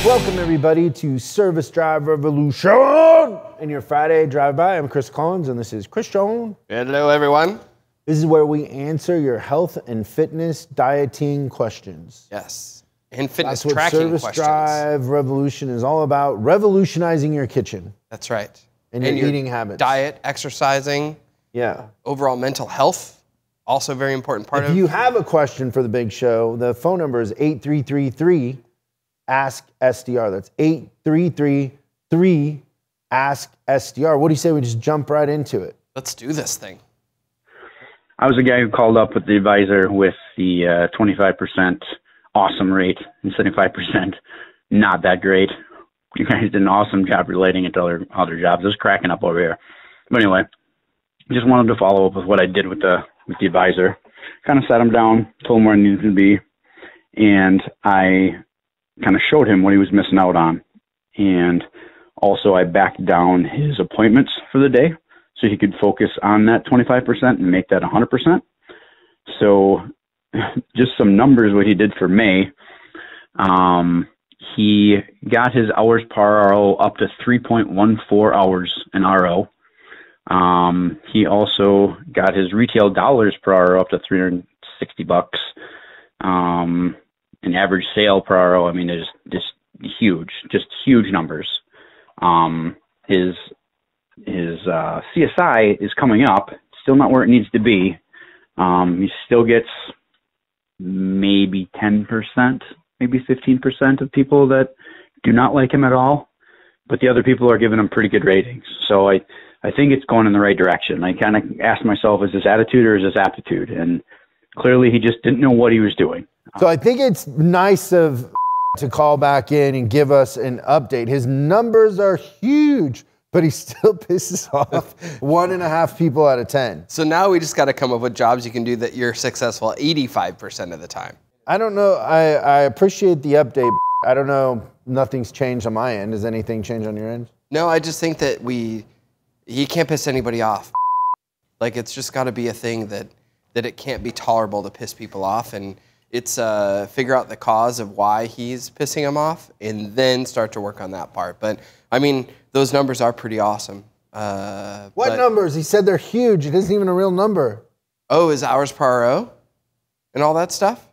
Welcome everybody to Service Drive Revolution and your Friday drive-by. I'm Chris Collins and this is Christian. Hello everyone. This is where we answer your health and fitness dieting questions. Yes, and fitness That's what tracking Service questions. Drive Revolution is all about, revolutionizing your kitchen. That's right. And your eating habits. Diet, exercising, yeah. overall mental health, also a very important part of it. If you have a question for the big show, the phone number is 8333 Ask SDR. That's 8333 Ask SDR. What do you say we just jump right into it? Let's do this thing. I was the guy who called up with the advisor with the 25% awesome rate and 75% not that great. You guys did an awesome job relating it to other jobs. I was cracking up over here. But anyway, just wanted to follow up with what I did with the advisor. Kind of sat him down, told him where I needed to be, and I kind of showed him what he was missing out on. And also I backed down his appointments for the day so he could focus on that 25% and make that 100%. So just some numbers, what he did for May. He got his hours per RO up to 3.14 hours an RO. He also got his retail dollars per RO up to $360. An average sale per RO, I mean, is just huge numbers. His CSI is coming up, still not where it needs to be. He still gets maybe 10%, maybe 15% of people that do not like him at all, but the other people are giving him pretty good ratings. So I think it's going in the right direction. I kind of asked myself, is this attitude or is this aptitude? And clearly he just didn't know what he was doing. So I think it's nice of to call back in and give us an update. His numbers are huge, but he still pisses off 1.5 people out of 10. So now we just got to come up with jobs you can do that you're successful 85% of the time. I don't know. I appreciate the update. I don't know. Nothing's changed on my end. Has anything changed on your end? No, I just think that he can't piss anybody off. Like, it's just got to be a thing that it can't be tolerable to piss people off, and it's figure out the cause of why he's pissing him off and then start to work on that part. But I mean, those numbers are pretty awesome. What numbers? He said they're huge. It isn't even a real number. Oh, his hours per RO and all that stuff?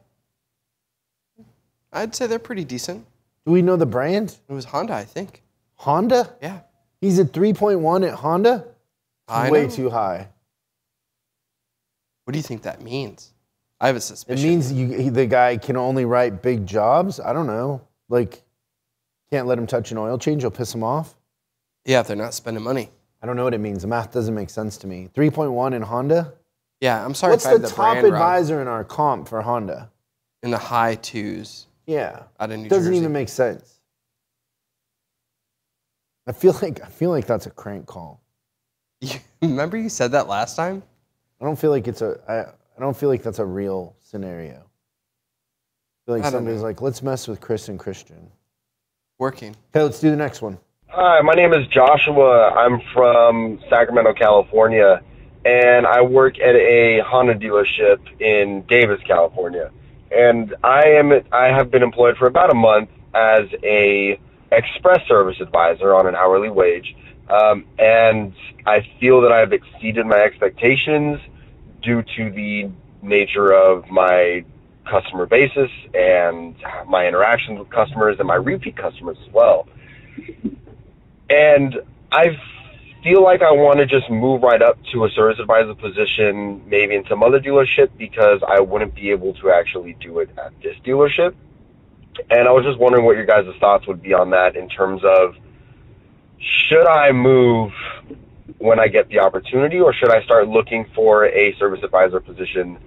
I'd say they're pretty decent. Do we know the brand? It was Honda, I think. Honda? Yeah. He's at 3.1 at Honda? Way too high. What do you think that means? I have a suspicion. It means the guy can only write big jobs? I don't know. Like, can't let him touch an oil change, you'll piss him off? Yeah, if they're not spending money. I don't know what it means. The math doesn't make sense to me. 3.1 in Honda? Yeah, I'm sorry What's if I have the the top brand advisor wrong. in our comp for Honda? In the high 2s. Yeah. Out of New Doesn't Jersey. even make sense. I feel like that's a crank call. Remember you said that last time? I don't feel like it's I don't feel like that's a real scenario. I feel like somebody's like, let's mess with Chris and Christian. Working. Okay, let's do the next one. Hi, my name is Joshua. I'm from Sacramento, California, and I work at a Honda dealership in Davis, California. And I have been employed for about a month as a express service advisor on an hourly wage. And I feel that I've exceeded my expectations due to the nature of my customer basis and my interactions with customers and my repeat customers as well. And I feel like I want to just move right up to a service advisor position, maybe in some other dealership, because I wouldn't be able to actually do it at this dealership. And I was just wondering what your guys' thoughts would be on that in terms of, should I move when I get the opportunity, or should I start looking for a service advisor position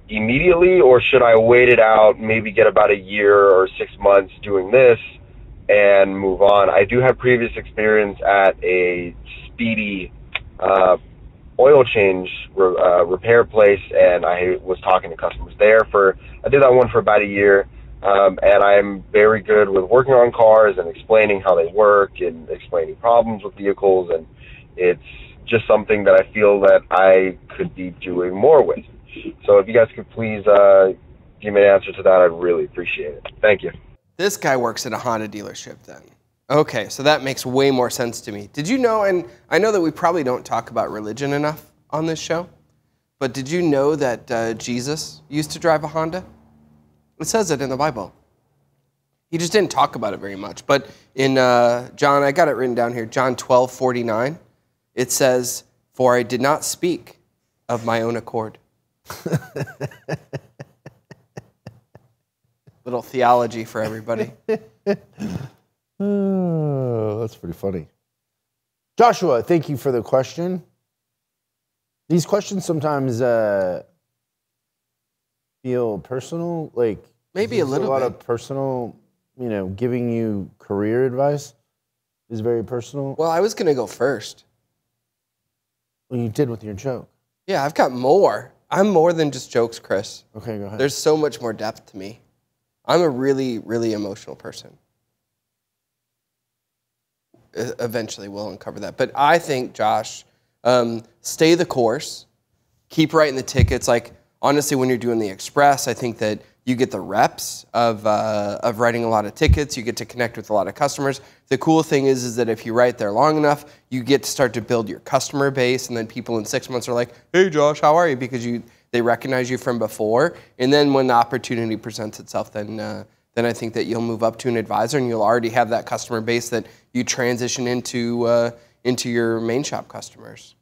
immediately, or should I wait it out, maybe get about a year or 6 months doing this and move on? I do have previous experience at a Speedy oil change repair place, and I was talking to customers there I did that one for about a year. And I'm very good with working on cars and explaining how they work and explaining problems with vehicles, and it's just something that I feel that I could be doing more with. So if you guys could please give me an answer to that, I'd really appreciate it. Thank you. This guy works at a Honda dealership then. Okay, so that makes way more sense to me. Did you know, and I know that we probably don't talk about religion enough on this show, but did you know that Jesus used to drive a Honda? It says it in the Bible. He just didn't talk about it very much. But in John, I got it written down here, John 12:49, it says, "For I did not speak of my own accord." Little theology for everybody. Oh, that's pretty funny. Joshua, thank you for the question. These questions sometimes feel personal, like maybe a little lot bit. of personal, giving you career advice is very personal. Well, I was going to go first. Well, you did with your joke. Yeah, I've got more. I'm more than just jokes, Chris. Okay, go ahead. There's so much more depth to me. I'm a really, really emotional person. Eventually, we'll uncover that. But I think, Josh, stay the course. Keep writing the tickets. Like, honestly, when you're doing the Express, I think that you get the reps of writing a lot of tickets. You get to connect with a lot of customers. The cool thing is that if you write there long enough, you get to start to build your customer base, and then people in 6 months are like, "Hey, Josh, how are you?" Because they recognize you from before. And then when the opportunity presents itself, then I think that you'll move up to an advisor, and you'll already have that customer base that you transition into your main shop customers.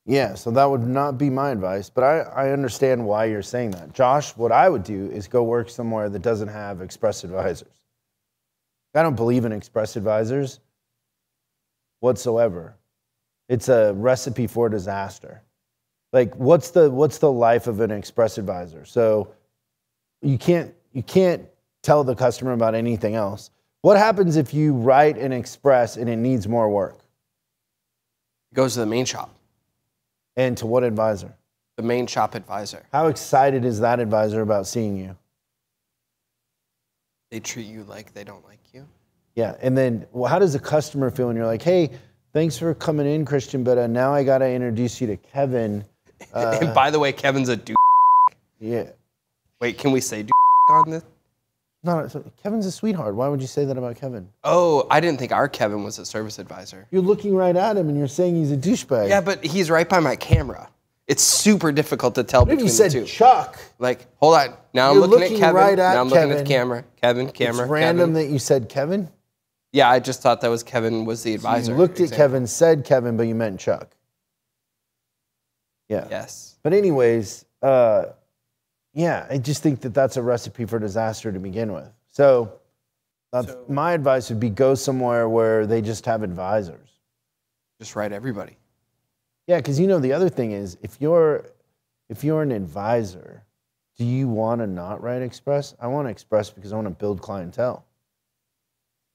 Yeah, so that would not be my advice, but I understand why you're saying that. Josh, what I would do is go work somewhere that doesn't have Express advisors. I don't believe in Express advisors whatsoever. It's a recipe for disaster. Like, what's the life of an Express advisor? So you can't tell the customer about anything else. What happens if you write an Express and it needs more work? It goes to the main shop. And to what advisor? The main shop advisor. How excited is that advisor about seeing you? They treat you like they don't like you. Yeah, and then how does the customer feel when you're like, "Hey, thanks for coming in, Christian, but now I got to introduce you to Kevin." And by the way, Kevin's a dude. Yeah. Wait, can we say dude on this? No, Kevin's a sweetheart. Why would you say that about Kevin? Oh, I didn't think our Kevin was a service advisor. You're looking right at him and you're saying he's a douchebag. Yeah, but he's right by my camera. It's super difficult to tell What if between you said the two. Chuck? Like, hold on. Now You're I'm looking at looking Kevin. right at now I'm looking at the Kevin. camera. Kevin, It's camera. random Kevin. that you said Kevin? Yeah, I just thought that was Kevin was the advisor. You looked at example. Kevin, said Kevin, but you meant Chuck. Yeah. Yes. But anyways, yeah, I just think that that's a recipe for disaster to begin with. So my advice would be go somewhere where they just have advisors. Just write everybody. Yeah, because the other thing is, if you're an advisor, do you want to not write Express? I want Express because I want to build clientele.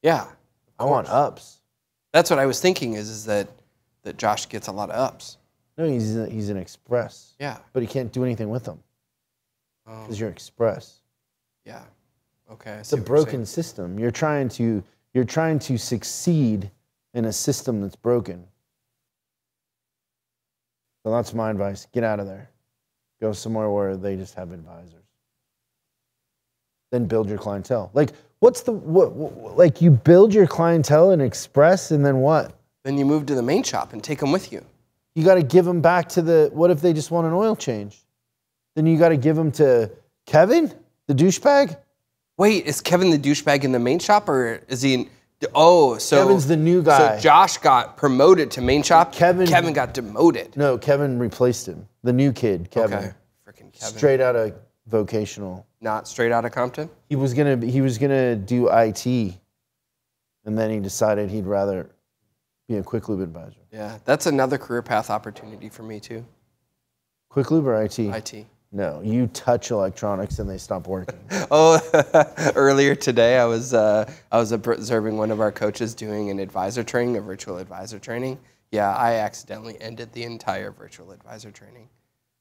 Yeah. I want ups. That's what I was thinking is that Josh gets a lot of ups. No, he's an Express. Yeah. But he can't do anything with them because you're Express. Yeah. Okay. It's a broken system. You're trying to succeed in a system that's broken. So that's my advice. Get out of there. Go somewhere where they just have advisors. Then build your clientele. Like, like you build your clientele in Express and then what? Then you move to the main shop and take them with you. You got to give them back to what if they just want an oil change? Then you got to give them to Kevin, the douchebag? Wait, is Kevin the douchebag in the main shop, or is he in... Oh, so... Kevin's the new guy. So Josh got promoted to main shop. Kevin got demoted. No, Kevin replaced him. The new kid, Kevin. Okay. Freaking Kevin. Straight out of vocational. Not straight out of Compton? He was gonna do IT, and then he decided he'd rather be a Quick Lube advisor. Yeah, that's another career path opportunity for me too. Quick Lube or IT? IT. No, you touch electronics and they stop working. Oh, earlier today I was observing one of our coaches doing an advisor training, a virtual advisor training. Yeah, I accidentally ended the entire virtual advisor training.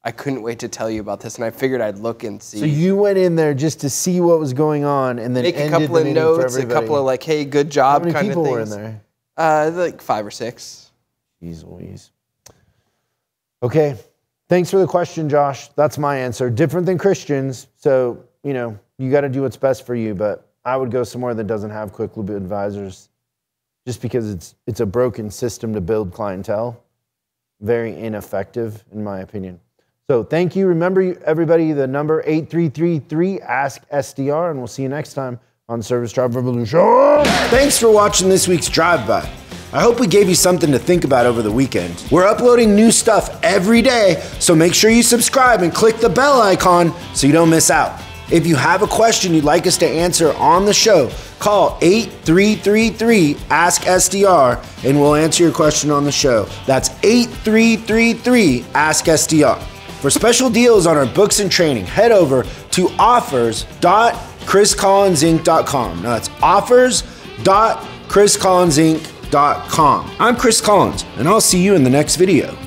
I couldn't wait to tell you about this, and I figured I'd look and see. So you went in there just to see what was going on, and then make a ended couple the of meeting for notes, a everybody. couple of like, hey, good job How many kind of people things. were in there? Like 5 or 6. Jeez Louise. Okay. Thanks for the question, Josh. That's my answer. Different than Christians. So, you know, you got to do what's best for you, but I would go somewhere that doesn't have quick loop advisors just because it's a broken system to build clientele. Very ineffective, in my opinion. So thank you. Remember, everybody, the number 8333-ASK-SDR, and we'll see you next time on Service Drive Revolution. Thanks for watching this week's Drive-By. I hope we gave you something to think about over the weekend. We're uploading new stuff every day, so make sure you subscribe and click the bell icon so you don't miss out. If you have a question you'd like us to answer on the show, call 8333-ASK-SDR and we'll answer your question on the show. That's 8333-ASK-SDR. For special deals on our books and training, head over to offers.chriscollinsinc.com. Now that's offers.chriscollinsinc.com. I'm Chris Collins, and I'll see you in the next video.